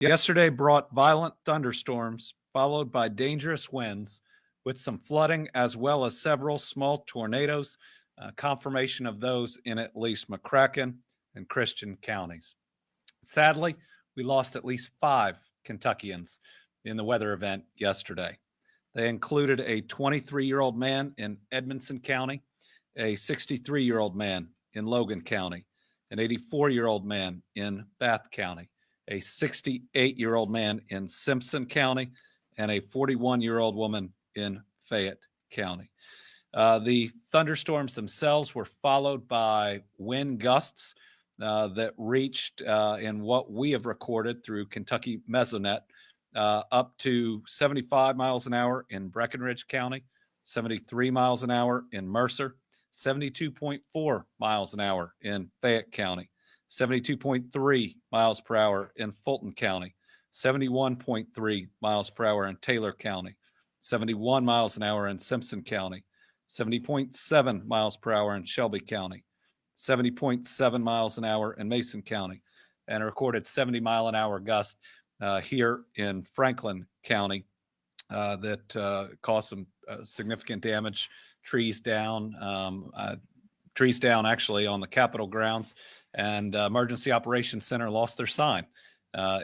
Yesterday brought violent thunderstorms, followed by dangerous winds, with some flooding as well as several small tornadoes, confirmation of those in at least McCracken and Christian counties. Sadly, we lost at least 5 Kentuckians in the weather event yesterday. They included a 23-year-old man in Edmonson County, a 63-year-old man in Logan County, an 84-year-old man in Bath County, a 68-year-old man in Simpson County, and a 41-year-old woman in Fayette County. The thunderstorms themselves were followed by wind gusts that reached, in what we have recorded through Kentucky Mesonet, up to 75 miles an hour in Breckinridge County, 73 miles an hour in Mercer, 72.4 miles an hour in Fayette County, 72.3 miles per hour in Fulton County, 71.3 miles per hour in Taylor County, 71 miles an hour in Simpson County, 70.7 miles per hour in Shelby County, 70.7 miles an hour in Mason County, and a recorded 70-mile-an-hour gust here in Franklin County that caused some significant damage. Trees down actually on the Capitol grounds, and Emergency Operations Center lost their sign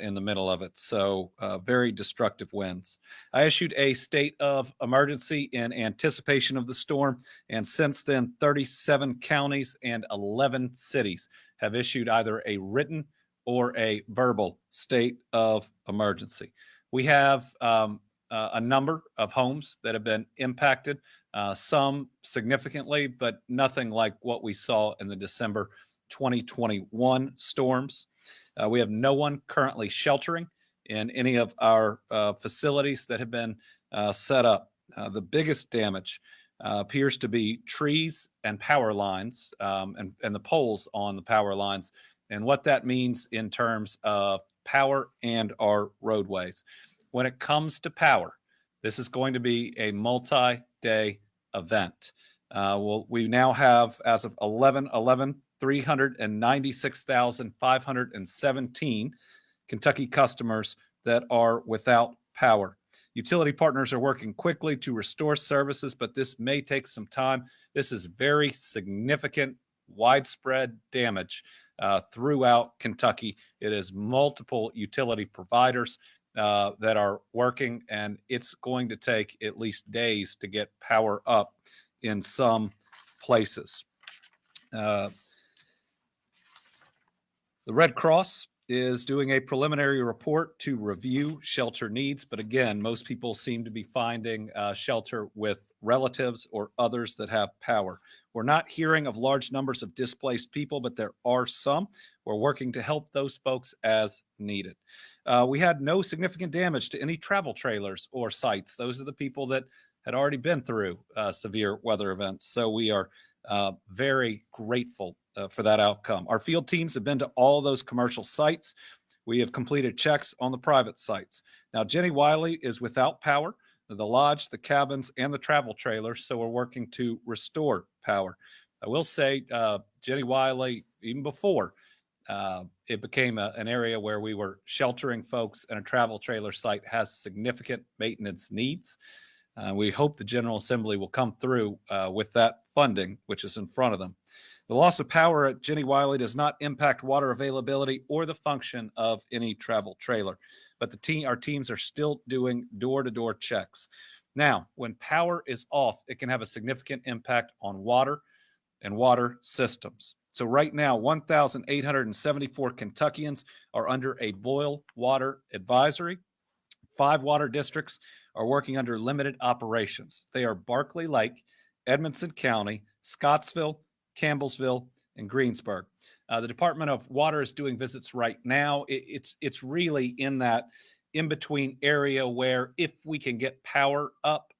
in the middle of it. So very destructive winds. I issued a state of emergency in anticipation of the storm, and since then, 37 counties and 11 cities have issued either a written or a verbal state of emergency. We have a number of homes that have been impacted, some significantly, but nothing like what we saw in the December 2021 storms. We have no one currently sheltering in any of our facilities that have been set up. The biggest damage appears to be trees and power lines, and the poles on the power lines, and what that means in terms of power and our roadways. When it comes to power, this is going to be a multi-day event. We now have, as of 11/11, 396,517 Kentucky customers that are without power. Utility partners are working quickly to restore services, but this may take some time. This is very significant, widespread damage throughout Kentucky. It is multiple utility providers that are working, and it's going to take at least days to get power up in some places. The Red Cross is doing a preliminary report to review shelter needs, but again, most people seem to be finding shelter with relatives or others that have power. We're not hearing of large numbers of displaced people, but there are some. We're working to help those folks as needed. We had no significant damage to any travel trailers or sites. Those are the people that had already been through severe weather events. So we are very grateful for that outcome. Our field teams have been to all those commercial sites. We have completed checks on the private sites. Now, Jenny Wiley is without power, the lodge, the cabins, and the travel trailers, so we're working to restore power. I will say, Jenny Wiley, even before it became an area where we were sheltering folks, and a travel trailer site has significant maintenance needs. We hope the General Assembly will come through with that funding, which is in front of them. The loss of power at Jenny Wiley does not impact water availability or the function of any travel trailer, but our teams are still doing door-to-door checks. Now, when power is off, it can have a significant impact on water and water systems. So right now, 1,874 Kentuckians are under a boil water advisory. 5 water districts are working under limited operations. They are Barkley Lake, Edmonson County, Scottsville, Campbellsville, and Greensburg. The Department of Water is doing visits right now. It's really in that in-between area where if we can get power up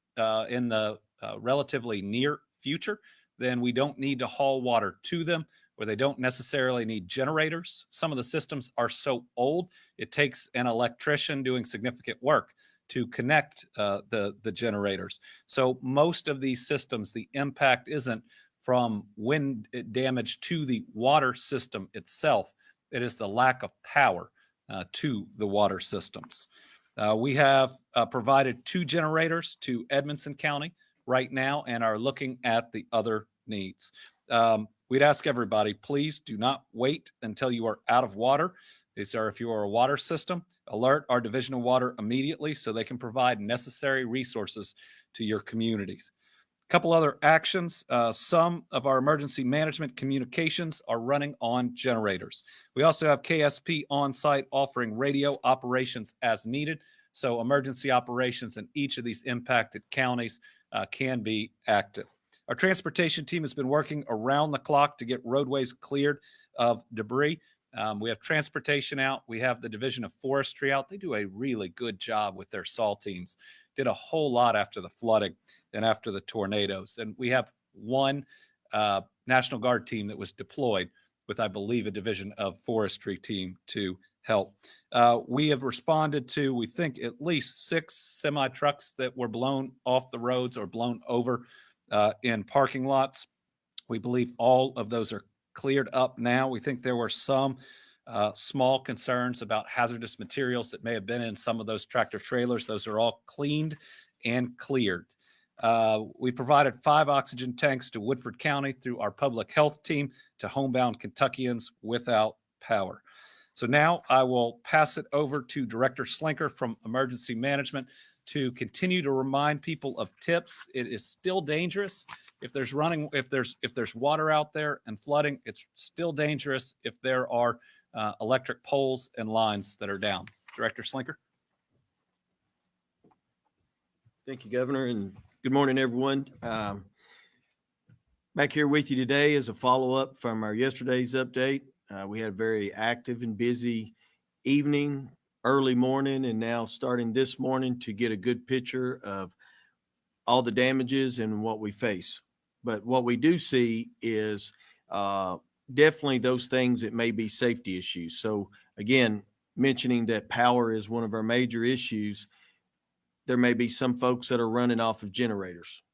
in the relatively near future, then we don't need to haul water to them, where they don't necessarily need generators. Some of the systems are so old, it takes an electrician doing significant work to connect the generators. So most of these systems, the impact isn't from wind damage to the water system itself. It is the lack of power to the water systems. We have provided 2 generators to Edmonson County right now and are looking at the other needs. We'd ask everybody, please do not wait until you are out of water. These are, if you are a water system, alert our Division of Water immediately so they can provide necessary resources to your communities. A couple other actions. Some of our emergency management communications are running on generators. We also have KSP on site offering radio operations as needed. So emergency operations in each of these impacted counties can be active. Our transportation team has been working around the clock to get roadways cleared of debris. We have transportation out. We have the Division of Forestry out. They do a really good job with their SAL teams. Did a whole lot after the flooding and after the tornadoes. And we have one National Guard team that was deployed with, I believe, a Division of Forestry team to help. We have responded to, we think, at least 6 semi-trucks that were blown off the roads or blown over in parking lots. We believe all of those are cleared up now. We think there were some small concerns about hazardous materials that may have been in some of those tractor trailers. Those are all cleaned and cleared. We provided 5 oxygen tanks to Woodford County through our public health team to homebound Kentuckians without power. So now I will pass it over to Director Slinker from Emergency Management to continue to remind people of tips. It is still dangerous if there's water out there and flooding. It's still dangerous if there are electric poles and lines that are down. Director Slinker. Thank you, Governor, and good morning, everyone. Back here with you today is a follow-up from our yesterday's update. We had a very active and busy evening, early morning, and now starting this morning to get a good picture of all the damages and what we face. But what we do see is definitely those things that may be safety issues. So again, mentioning that power is one of our major issues, there may be some folks that are running off of generators.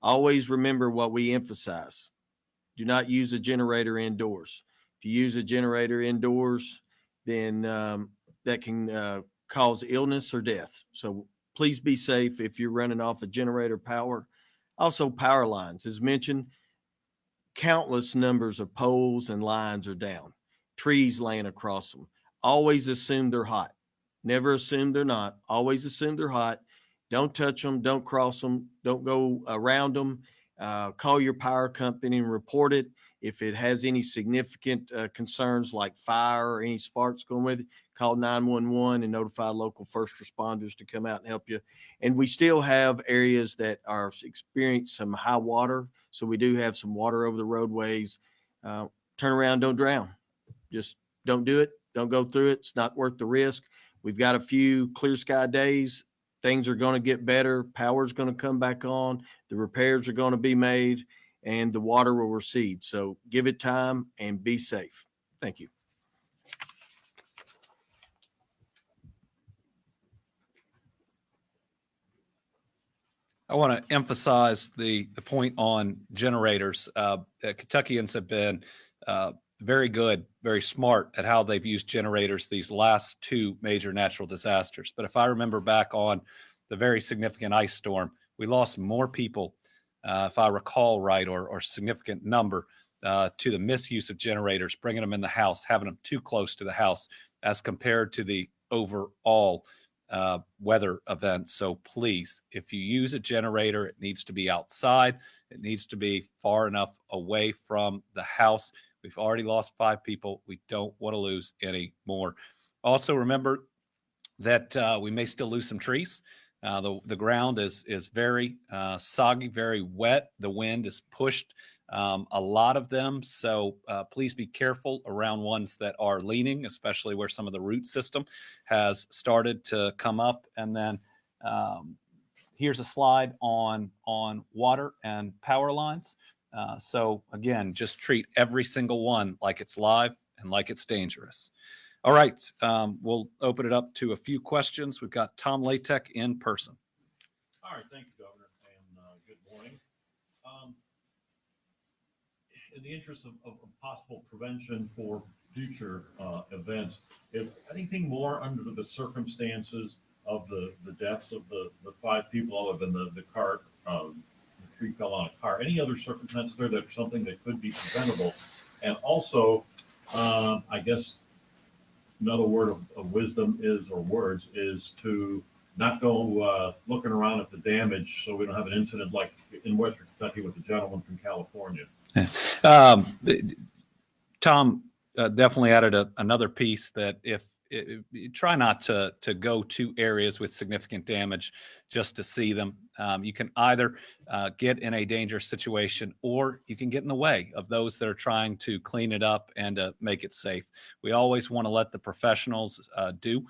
Always remember what we emphasize. Do not use a generator indoors. If you use a generator indoors, then that can cause illness or death. So please be safe if you're running off a generator power. Also, power lines. As mentioned, countless numbers of poles and lines are down, trees laying across them. Always assume they're hot. Never assume they're not. Always assume they're hot. Don't touch them. Don't cross them. Don't go around them. Call your power company and report it. If it has any significant concerns like fire or any sparks going with it, call 911 and notify local first responders to come out and help you. And we still have areas that are experiencing some high water. So we do have some water over the roadways. Turn around, don't drown. Just don't do it. Don't go through it. It's not worth the risk. We've got a few clear sky days. Things are going to get better. Power's going to come back on. The repairs are going to be made and the water will recede. So give it time and be safe. Thank you. I want to emphasize the point on generators. Kentuckians have been very good, very smart at how they've used generators these last 2 major natural disasters. But if I remember back on the very significant ice storm, we lost more people, if I recall right, or significant number to the misuse of generators, bringing them in the house, having them too close to the house as compared to the overall weather event. So please, if you use a generator, it needs to be outside. It needs to be far enough away from the house. We've already lost 5 people. We don't want to lose any more. Also, remember that we may still lose some trees. The ground is very soggy, very wet. The wind has pushed a lot of them. So please be careful around ones that are leaning, especially where some of the root system has started to come up. And then here's a slide on water and power lines. So again, just treat every single one like it's live and like it's dangerous. All right, we'll open it up to a few questions. We've got Tom Latek in person. All right, thank you, Governor, and good morning. In the interest of possible prevention for future events. If anything more under the circumstances of the deaths of the 5 people, other than the car, the tree fell on a car, any other circumstances there that's something that could be preventable? And also, I guess another word of wisdom is, or words, is to not go looking around at the damage so we don't have an incident like in Western Kentucky with the gentleman from California. Um, Tom definitely added another piece that if try not to go to areas with significant damage just to see them. You can either get in a dangerous situation, or you can get in the way of those that are trying to clean it up and make it safe. We always want to let the professionals do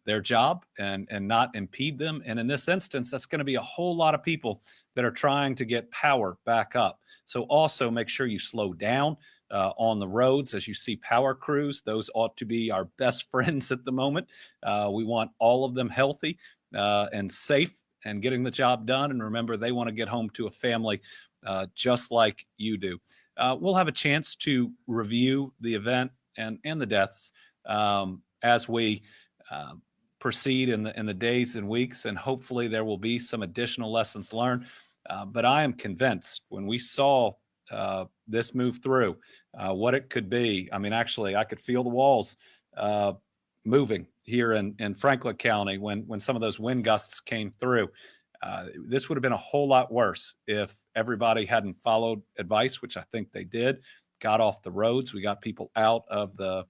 their job and not impede them. And in this instance, that's going to be a whole lot of people that are trying to get power back up. So also make sure you slow down on the roads as you see power crews. Those ought to be our best friends at the moment. We want all of them healthy and safe and getting the job done. And remember, they want to get home to a family just like you do. We'll have a chance to review the event and the deaths as we proceed in the days and weeks, and hopefully there will be some additional lessons learned. But I am convinced when we saw this move through, what it could be. I mean, actually, I could feel the walls moving here in Franklin County when some of those wind gusts came through. This would have been a whole lot worse if everybody hadn't followed advice, which I think they did, got off the roads. We got people out of the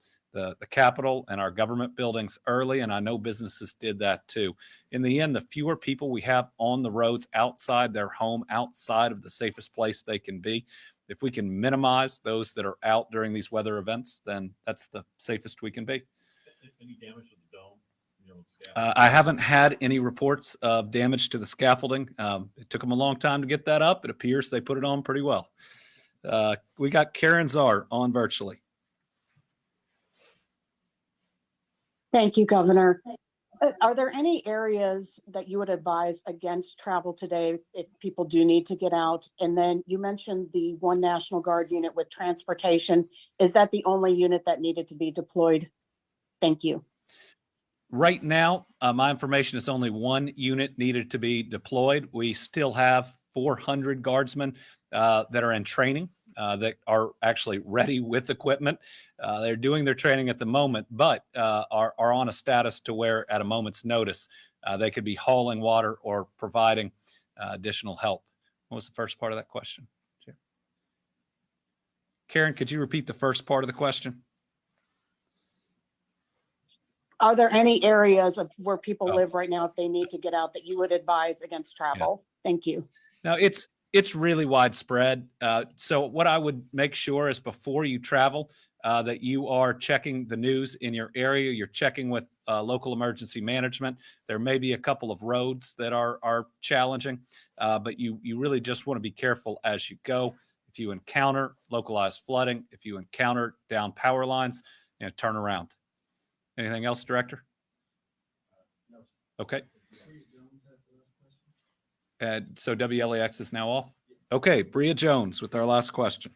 Capitol and our government buildings early, and I know businesses did that too. In the end, the fewer people we have on the roads outside their home, outside of the safest place they can be, if we can minimize those that are out during these weather events, then that's the safest we can be. Any damage to the dome? I haven't had any reports of damage to the scaffolding. It took them a long time to get that up. It appears they put it on pretty well. We got Karen Czar on virtually. Thank you, Governor. Are there any areas that you would advise against travel today if people do need to get out? And then you mentioned the one National Guard unit with transportation. Is that the only unit that needed to be deployed? Thank you. Right now, my information is only one unit needed to be deployed. We still have 400 guardsmen that are in training that are actually ready with equipment. They're doing their training at the moment, but are on a status to where at a moment's notice, they could be hauling water or providing additional help. What was the first part of that question? Karen, could you repeat the first part of the question? Are there any areas of where people live right now, if they need to get out, that you would advise against travel? Yeah. Thank you. Now, it's really widespread. So what I would make sure is before you travel, that you are checking the news in your area. You're checking with local emergency management. There may be a couple of roads that are challenging, but you really just want to be careful as you go. If you encounter localized flooding, if you encounter down power lines, turn around. Anything else, Director? No. Okay. So WLAX is now off? Okay, Bria Jones with our last question.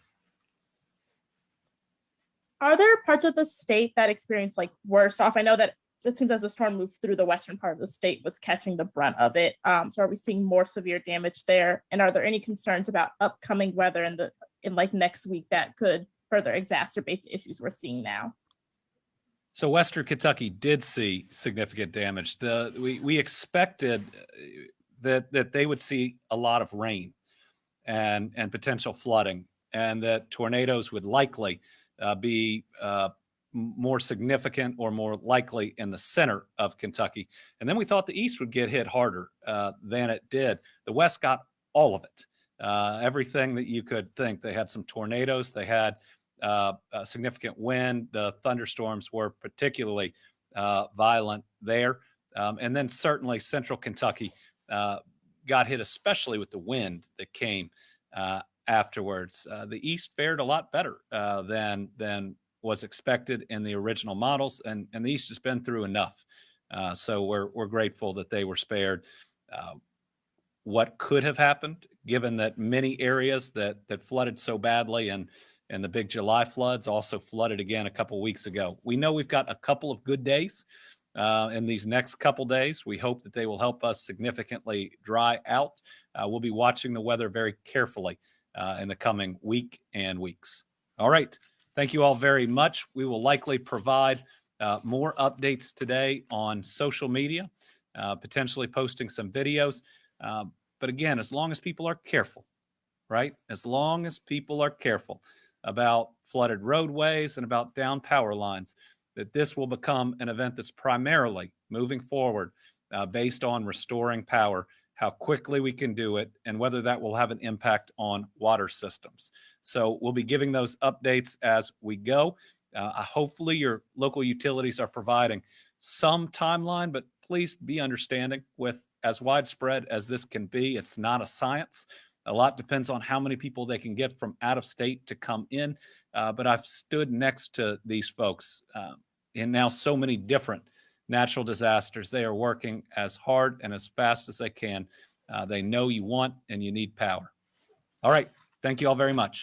Are there parts of the state that experience like worse off? I know that it seems as the storm moved through the western part of the state was catching the brunt of it. So are we seeing more severe damage there? And are there any concerns about upcoming weather in like next week that could further exacerbate the issues we're seeing now? So Western Kentucky did see significant damage. We expected that they would see a lot of rain and potential flooding, and that tornadoes would likely be more significant or more likely in the center of Kentucky. And then we thought the East would get hit harder than it did. The West got all of it, everything that you could think. They had some tornadoes. They had a significant wind. The thunderstorms were particularly violent there. And then certainly central Kentucky got hit, especially with the wind that came afterwards. The East fared a lot better than was expected in the original models, and the East has been through enough. So we're grateful that they were spared. What could have happened, given that many areas that flooded so badly and and the big July floods also flooded again a couple weeks ago. We know we've got a couple of good days in these next couple days. We hope that they will help us significantly dry out. We'll be watching the weather very carefully in the coming week and weeks. All right. Thank you all very much. We will likely provide more updates today on social media, potentially posting some videos. But again, as long as people are careful, right? As long as people are careful about flooded roadways and about down power lines, that this will become an event that's primarily moving forward based on restoring power, how quickly we can do it, and whether that will have an impact on water systems. So we'll be giving those updates as we go. Hopefully your local utilities are providing some timeline, but please be understanding with as widespread as this can be. It's not a science. A lot depends on how many people they can get from out of state to come in. But I've stood next to these folks in now so many different natural disasters. They are working as hard and as fast as they can. They know you want and you need power. All right. Thank you all very much.